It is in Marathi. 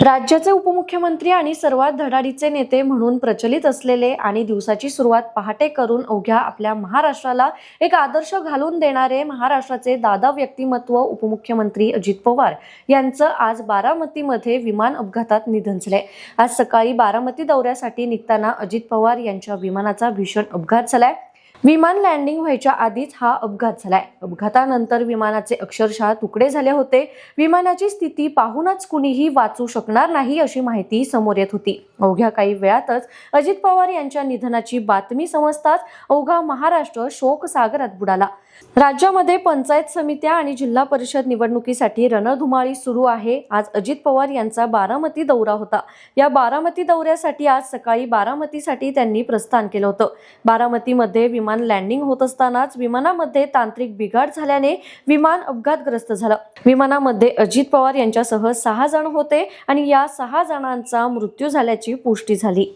राज्याचे उपमुख्यमंत्री आणि सर्वात धडाडीचे नेते म्हणून प्रचलित असलेले आणि दिवसाची सुरुवात पहाटे करून अवघ्या आपल्या महाराष्ट्राला एक आदर्श घालून देणारे महाराष्ट्राचे दादा व्यक्तिमत्व उपमुख्यमंत्री अजित पवार यांचं आज बारामतीमध्ये विमान अपघातात निधन झाले। आज सकाळी बारामती दौऱ्यासाठी निघताना अजित पवार यांच्या विमानाचा भीषण अपघात झालाय। विमान लँडिंग व्हायच्या आधीच हा अपघात झालाय। अपघातानंतर विमानाचे अक्षरशः तुकडे झाले होते। विमानाची स्थिती पाहूनच कुणीही वाचू शकणार नाही अशी माहिती समोर येत होती। अवघ्या काही वेळातच अजित पवार यांच्या निधनाची बातमी समजताच अवघा महाराष्ट्र शोक सागरात बुडाला। राज्यामध्ये पंचायत समित्या आणि जिल्हा परिषद निवडणुकीसाठी रणधुमाळी सुरू आहे। आज अजित पवार यांचा बारामती दौरा होता। या बारामती दौऱ्यासाठी आज सकाळी बारामतीसाठी त्यांनी प्रस्थान केलं होतं। बारामतीमध्ये विमान लँडिंग होत असतानाच विमानामध्ये तांत्रिक बिघाड झाल्याने विमान अपघातग्रस्त झालं। विमानामध्ये अजित पवार यांच्यासह 6 जण होते आणि या 6 जणांचा मृत्यू झाल्याची पुष्टी झाली।